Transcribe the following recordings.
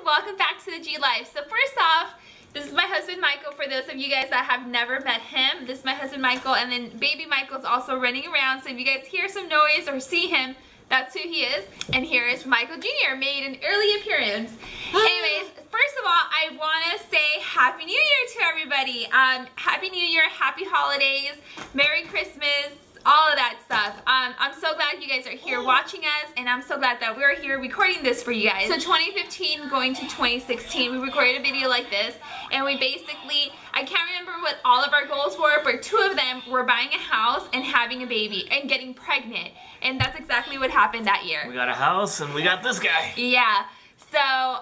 welcome back to the G.life. So first off, this is my husband Michael. For those of you guys that have never met him, this is my husband Michael, and then baby Michael's also running around. So if you guys hear some noise or see him, that's who he is. And here is Michael Jr. made an early appearance. Anyways, first of all, I want to say Happy New Year to everybody. Happy New Year, Happy Holidays, Merry Christmas, all of that stuff. I'm so glad you guys are here watching us, and I'm so glad that we're here recording this for you guys. So 2015 going to 2016, we recorded a video like this, and we basically, I can't remember what all of our goals were, but two of them were buying a house and having a baby and getting pregnant, and that's exactly what happened that year. We got a house and we got this guy. Yeah, so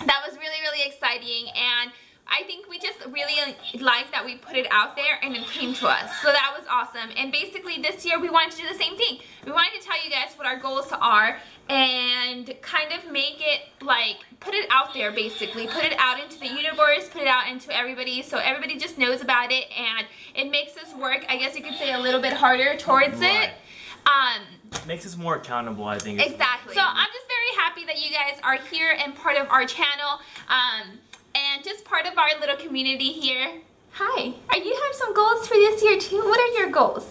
that was really, really exciting, and I think we just really liked that we put it out there and it came to us. So that was awesome. And basically this year we wanted to do the same thing. We wanted to tell you guys what our goals are and kind of make it like, put it out there basically. Put it out into the universe, put it out into everybody so everybody just knows about it, and it makes us work, I guess you could say, a little bit harder towards it. Makes us more accountable, I think. Exactly. So I'm just very happy that you guys are here and part of our channel. And just part of our little community here. Hi, you have some goals for this year too? What are your goals?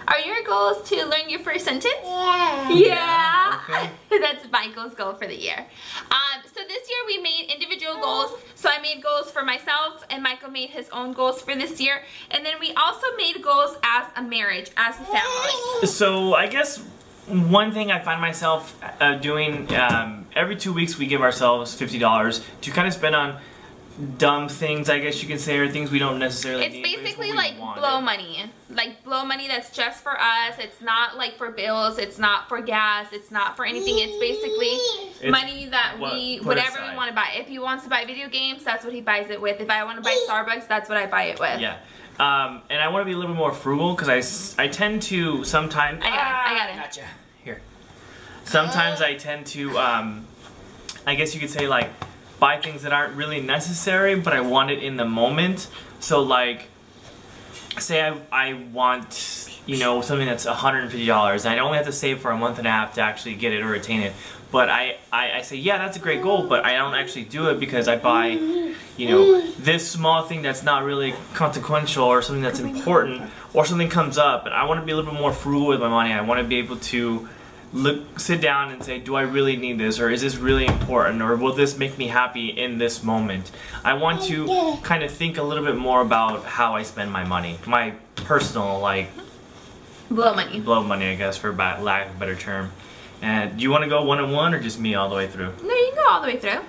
Are your goals to learn your first sentence? Yeah. Yeah. Okay. That's Michael's goal for the year. So this year we made individual goals. So I made goals for myself, and Michael made his own goals for this year. And then we also made goals as a marriage, as a family. So I guess one thing I find myself doing, every 2 weeks we give ourselves $50 to kind of spend on dumb things, I guess you can say, or things we don't necessarily need. It's basically like blow money. Like blow money that's just for us. It's not like for bills, it's not for gas, it's not for anything. It's basically money that whatever we want to buy. If he wants to buy video games, that's what he buys it with. If I want to buy Starbucks, that's what I buy it with. Yeah. And I want to be a little bit more frugal because I tend to sometimes... I got it. Gotcha. Here. Sometimes I tend to, I guess you could say, like, buy things that aren't really necessary, but I want it in the moment. So like, say I want, you know, something that's $150, and I only have to save for a month and a half to actually get it or attain it. But I say, yeah, that's a great goal, but I don't actually do it because I buy, you know, this small thing that's not really consequential or something that's important, or something comes up, and I want to be a little bit more frugal with my money. I want to be able to sit down and say, do I really need this, or is this really important, or will this make me happy in this moment? I want to kind of think a little bit more about how I spend my money, my personal, like, blow money, I guess, for lack of a better term. And do you want to go one-on-one or just me all the way through? No, you can go all the way through.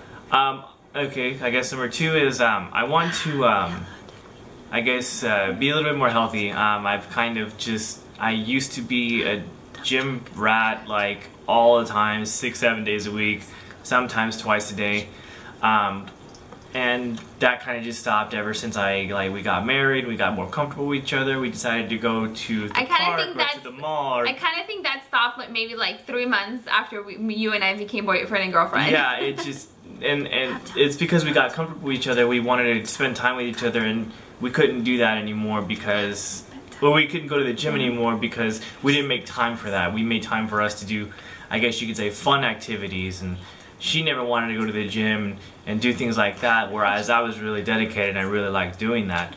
Okay, I guess number 2 is I want to I guess be a little bit more healthy. I've kind of just, I used to be a gym rat, like, all the time, 6-7 days a week, sometimes twice a day, and that kind of just stopped ever since we got married. We got more comfortable with each other. We decided to go to the park or to the mall. I kind of think that stopped like maybe like 3 months after you and I became boyfriend and girlfriend. Yeah, it just and it's because we got comfortable with each other. We wanted to spend time with each other, and we couldn't do that anymore because, well, we couldn't go to the gym anymore because we didn't make time for that. We made time for us to do, I guess you could say, fun activities, and she never wanted to go to the gym and do things like that, whereas I was really dedicated and I really liked doing that.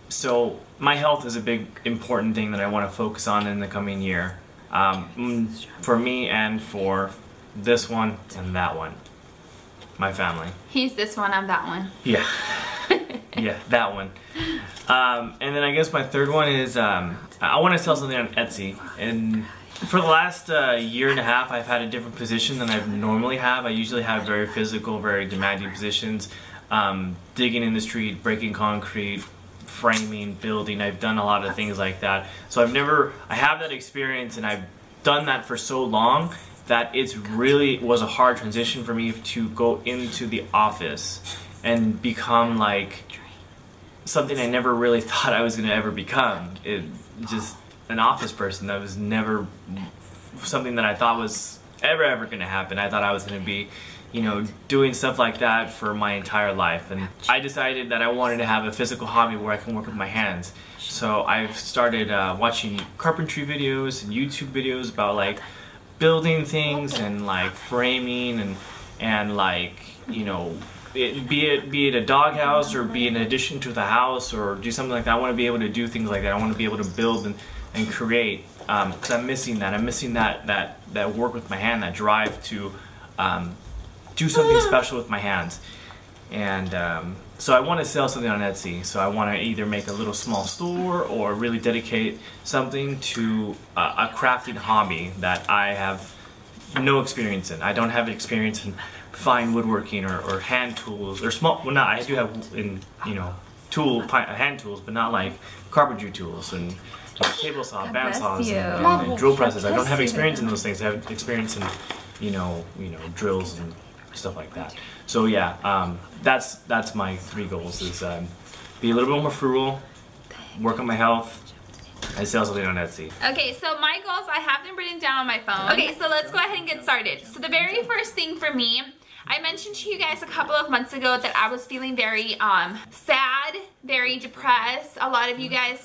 So my health is a big important thing that I want to focus on in the coming year, for me and for this one and that one, my family. He's this one, I'm that one. Yeah. Yeah, that one. And then I guess my third one is I want to sell something on Etsy. And for the last year and a half, I've had a different position than I normally have. I usually have very physical, very demanding positions. Digging in the street, breaking concrete, framing, building. I've done a lot of things like that. So I have that experience, and I've done that for so long that it's really was a hard transition for me to go into the office and become like something I never really thought I was going to ever become. Just an office person. That was never something that I thought was ever going to happen. I thought I was going to be, you know, doing stuff like that for my entire life. And I decided that I wanted to have a physical hobby where I can work with my hands. So I've started watching carpentry videos and YouTube videos about like building things and like framing and and like, you know, be it a doghouse or be an addition to the house or do something like that. I want to be able to do things like that. I want to be able to build and create, because I'm missing that. I'm missing that work with my hand, that drive to do something special with my hands. And so I want to sell something on Etsy. So I want to either make a little small store or really dedicate something to a crafting hobby that I have no experience in. I don't have experience in fine woodworking or hand tools or small. Well, not I do have in, you know, hand tools, but not like carpentry tools and table saw, band saws, and drill presses. I don't have experience in those things. I have experience in, you know, drills and stuff like that. So yeah, that's my 3 goals: is be a little bit more frugal, work on my health, and sell something on Etsy. Okay, so my goals, I have them written down on my phone. Okay, so let's go ahead and get started. So the very first thing for me, I mentioned to you guys a couple of months ago that I was feeling very sad, very depressed. A lot of you guys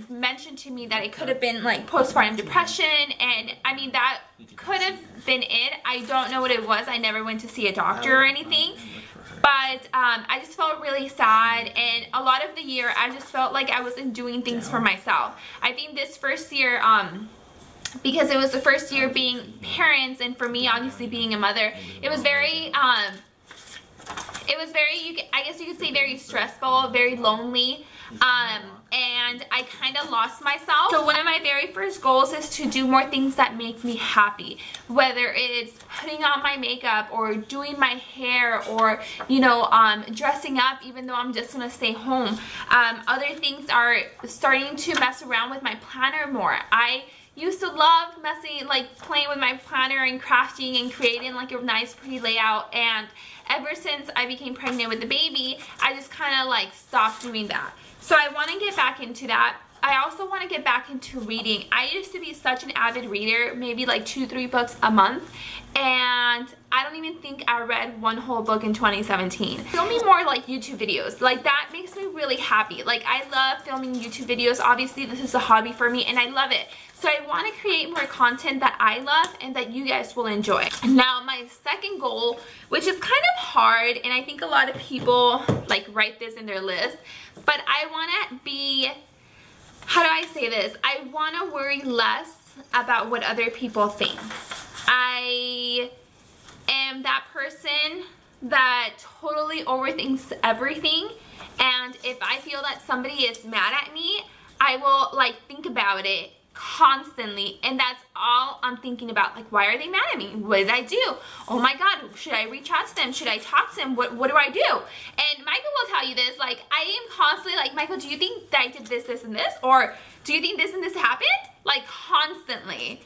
mentioned to me that it could have been like postpartum depression, and I mean that could have been it. I don't know what it was. I never went to see a doctor or anything. But I just felt really sad, and a lot of the year I just felt like I wasn't doing things for myself. I think this first year, because it was the first year being parents, and for me obviously being a mother, it was very, I guess you could say very stressful, very lonely, and I kind of lost myself. So one of my very first goals is to do more things that make me happy, whether it's putting on my makeup or doing my hair or, you know, dressing up even though I'm just gonna stay home. Other things are starting to mess around with my planner more. I used to love playing with my planner and crafting and creating like a nice pretty layout, and ever since I became pregnant with the baby, I just kind of like stopped doing that. So I want to get back into that. I also want to get back into reading. I used to be such an avid reader, maybe like 2-3 books a month, and I don't even think I read one whole book in 2017. Filming more like YouTube videos, like that makes me really happy. Like I love filming YouTube videos. Obviously this is a hobby for me and I love it. So I want to create more content that I love and that you guys will enjoy. Now my second goal, which is kind of hard, and I think a lot of people like write this in their list, but I want to be, how do I say this? I want to worry less about what other people think. I am that person that totally overthinks everything, and if I feel that somebody is mad at me, I will like think about it constantly, and that's all I'm thinking about. Like, why are they mad at me? What did I do? Oh my god, should I reach out to them? Should I talk to them? What do I do? And Michael will tell you this, like I am constantly like, Michael, do you think that I did this, this, and this? Or do you think this and this happened? Like constantly.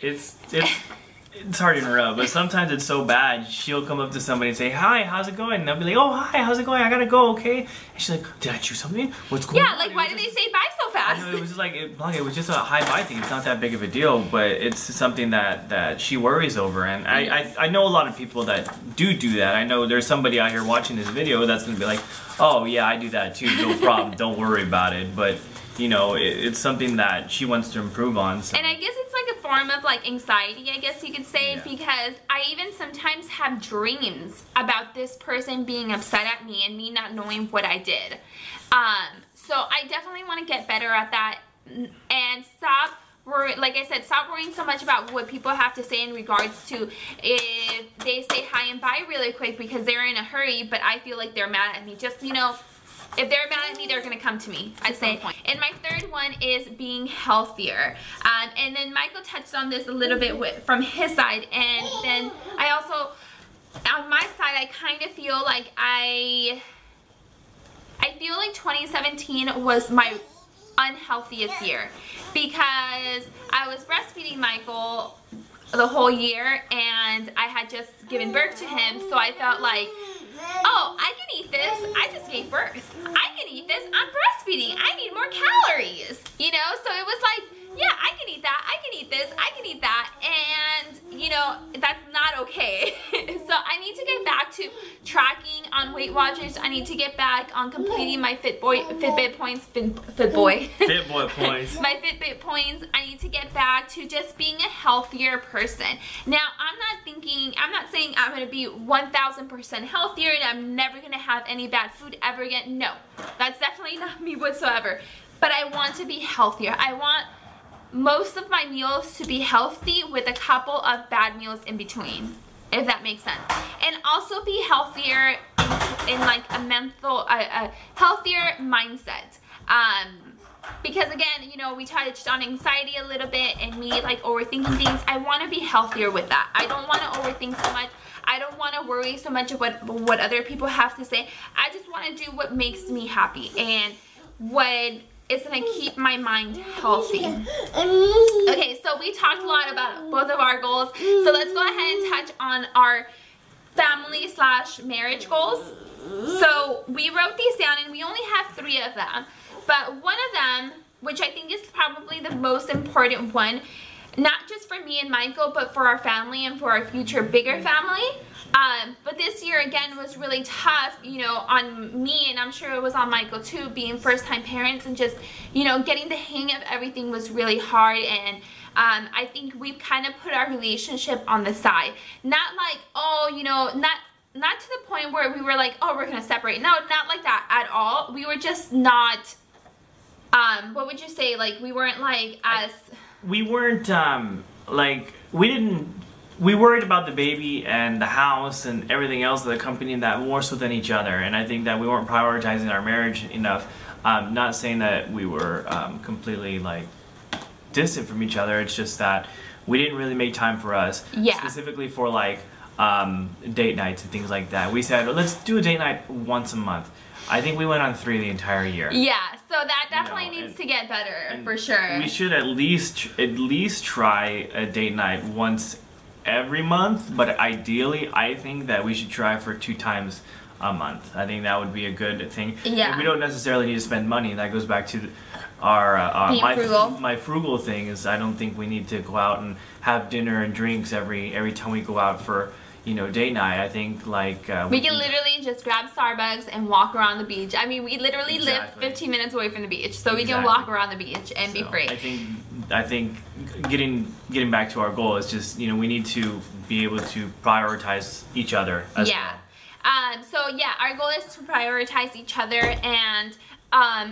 It's hard to interrupt, but sometimes it's so bad, she'll come up to somebody and say, hi, how's it going? And they'll be like, oh, hi, how's it going? I gotta go, okay? And she's like, did I choose something? What's going on? Yeah, like, why did they say bye so fast? It was just like, it was just a hi-bye thing. It's not that big of a deal, but it's something that she worries over. And I know a lot of people that do that. I know there's somebody out here watching this video that's gonna be like, oh, yeah, I do that too, no problem, don't worry about it. But, you know, it's something that she wants to improve on. So. And I guess it's like a form of like anxiety, I guess you could say, because I even sometimes have dreams about this person being upset at me and me not knowing what I did. So I definitely want to get better at that and stop worrying so much about what people have to say in regards to if they say hi and bye really quick because they're in a hurry, but I feel like they're mad at me. Just, you know, if they're mad at me, they're gonna come to me at some point. And my third one is being healthier. And then Michael touched on this a little bit from his side, and then I also, on my side, I kind of feel like I feel like 2017 was my unhealthiest year because I was breastfeeding Michael the whole year and I had just given birth to him, so I felt like, oh, I can eat this. I just gave birth. I can eat this. I'm breastfeeding. I need more calories. You know, so it was like, yeah, I can eat that. I can eat this. I can eat that. And, you know, that's not okay. So I need to get back to tracking on Weight Watchers. I need to get back on completing my Fitbit points. Fitboy points. My Fitbit points. I need to get back to just being a healthier person. Now, I'm not saying I'm going to be 1000% healthier and I'm never going to have any bad food ever again. No, that's definitely not me whatsoever. But I want to be healthier. I want most of my meals to be healthy with a couple of bad meals in between, if that makes sense. And also be healthier in like a healthier mindset. Because again, you know, we touched on anxiety a little bit and me like overthinking things. I want to be healthier with that. I don't want to overthink so much. I don't want to worry so much of what other people have to say. I just want to do what makes me happy and what is going to keep my mind healthy. Okay, so we talked a lot about both of our goals. So let's go ahead and touch on our family/marriage goals. So we wrote these down and we only have 3 of them. But one of them, which I think is probably the most important one, not just for me and Michael, but for our family and for our future bigger family. But this year again was really tough, you know, on me, and I'm sure it was on Michael too, being first-time parents and just, you know, getting the hang of everything was really hard. And I think we've kind of put our relationship on the side. Not like, oh, you know, not to the point where we were like, oh, we're gonna separate. No, not like that at all. We were just not, what would you say, like we weren't like as... We weren't, like, we worried about the baby and the house and everything else that accompanied that more so than each other. And I think that we weren't prioritizing our marriage enough. Not saying that we were completely, like, distant from each other. It's just that we didn't really make time for us. Yeah. Specifically for, like, date nights and things like that. We said, let's do a date night once a month. I think we went on 3 the entire year. Yeah, so that definitely needs to get better, for sure. We should at least try a date night once every month, but ideally I think that we should try for 2 times a month. I think that would be a good thing. Yeah. And we don't necessarily need to spend money. That goes back to our my frugal thing is I don't think we need to go out and have dinner and drinks every time we go out for, you know, date night. I think like we can literally just grab Starbucks and walk around the beach. I mean, we literally live 15 minutes away from the beach, so we can walk around the beach and be free. I think getting back to our goal is just, you know, we need to be able to prioritize each other as well. So yeah, our goal is to prioritize each other, and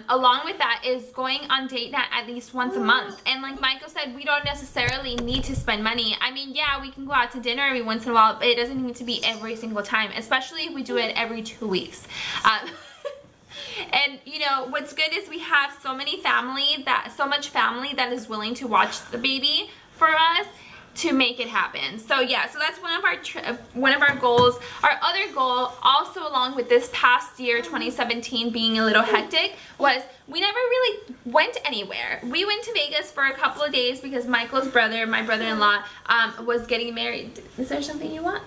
along with that is going on date night at least once a month. And like Michael said, we don't necessarily need to spend money. I mean, yeah, we can go out to dinner every once in a while, but it doesn't need to be every single time, especially if we do it every 2 weeks. And you know what's good is we have so much family that is willing to watch the baby for us to make it happen. So yeah, so that's one of our goals. Our other goal, also along with this past year 2017 being a little hectic, was we never really went anywhere. We went to Vegas for a couple of days because Michael's brother, my brother-in-law, was getting married. Is there something you want?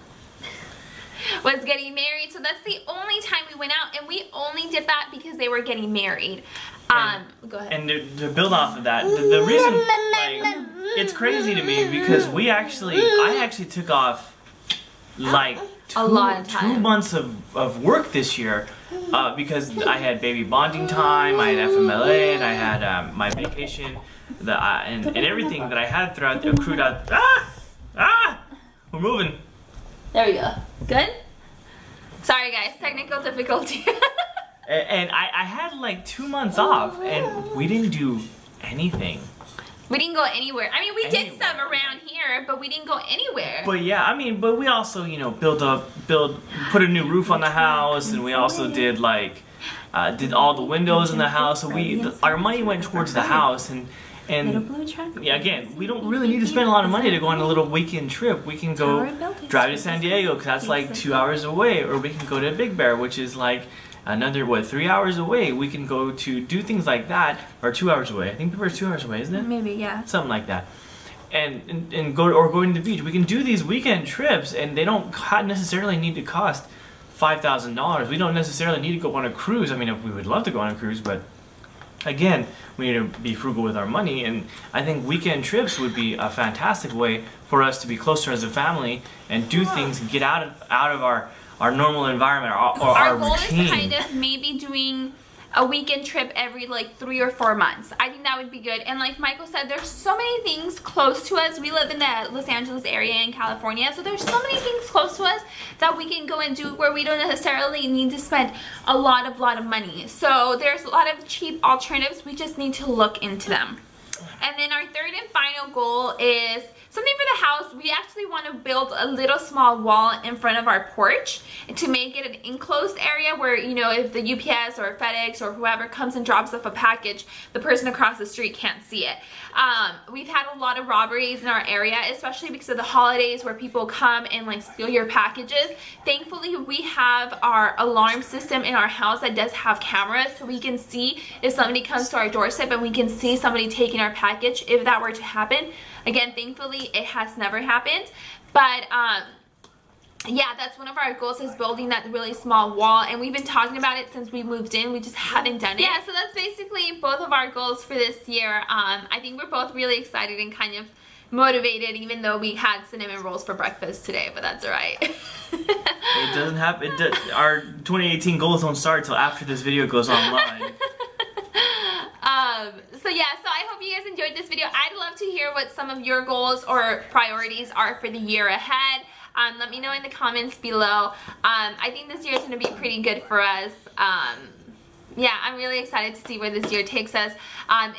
Was getting married, so that's the only time we went out, and we only did that because they were getting married. Go ahead. And to build off of that, the reason, like, it's crazy to me because I actually took off like a lot of time. 2 months of work this year because I had baby bonding time, I had FMLA, and I had my vacation, and everything that I had throughout accrued out. We're moving. There we go. Good? Sorry guys, technical difficulty. And I had like 2 months off, and we didn't do anything. We didn't go anywhere. I mean, we did some around here, but we didn't go anywhere. But yeah, I mean, but we also, you know, put a new roof on the house, and we also did like, did all the windows in the house. So our money went towards the house, and yeah, again, we don't really need to spend a lot of money to go on a little weekend trip. We can go drive to San Diego, because that's like 2 hours away, or we can go to Big Bear, which is like another, 3 hours away. We can go to do things like that, or 2 hours away. I think Big Bear's 2 hours away, isn't it? Maybe, yeah. Something like that. And going to the beach. We can do these weekend trips, and they don't necessarily need to cost $5,000. We don't necessarily need to go on a cruise. I mean, we would love to go on a cruise, but again, we need to be frugal with our money, and I think weekend trips would be a fantastic way for us to be closer as a family and do things and get out of our normal environment, or our our goal routine. is kind of maybe doing a weekend trip every like 3 or 4 months. I think that would be good. And like Michael said, there's so many things close to us. We live in the Los Angeles area in California, so there's so many things close to us that we can go and do where we don't necessarily need to spend a lot of money. So there's a lot of cheap alternatives. We just need to look into them. And then our third and final goal is something for the house. We actually want to build a little small wall in front of our porch to make it an enclosed area where, you know, if the UPS or FedEx or whoever comes and drops off a package, the person across the street can't see it. We've had a lot of robberies in our area, especially because of the holidays where people come and like steal your packages. Thankfully, we have our alarm system in our house that does have cameras, so we can see if somebody comes to our doorstep and we can see somebody taking our package if that were to happen. Again, thankfully, it has never happened, but yeah, that's one of our goals, is building that really small wall, and we've been talking about it since we moved in. We just haven't done it. Yeah, so that's basically both of our goals for this year. I think we're both really excited and kind of motivated, even though we had cinnamon rolls for breakfast today, but that's alright. It doesn't happen. Our 2018 goals don't start until after this video goes online. So yeah, so I hope you guys enjoyed this video. I'd love to hear what some of your goals or priorities are for the year ahead. Let me know in the comments below. I think this year is going to be pretty good for us. Yeah, I'm really excited to see where this year takes us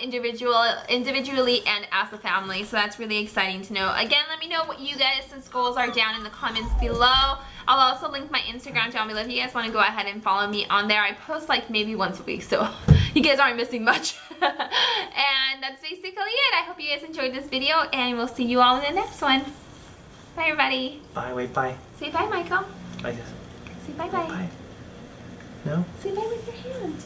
individually and as a family. So that's really exciting to know. Again, let me know what you guys' goals are down in the comments below. I'll also link my Instagram down below if you guys want to go ahead and follow me on there. I post like maybe once a week, so you guys aren't missing much. And that's basically it. I hope you guys enjoyed this video, and we'll see you all in the next one. Bye, everybody. Bye, wait, bye. Say bye, Michael. Bye, yes. Say bye-bye. Bye. No? Say bye with your hand.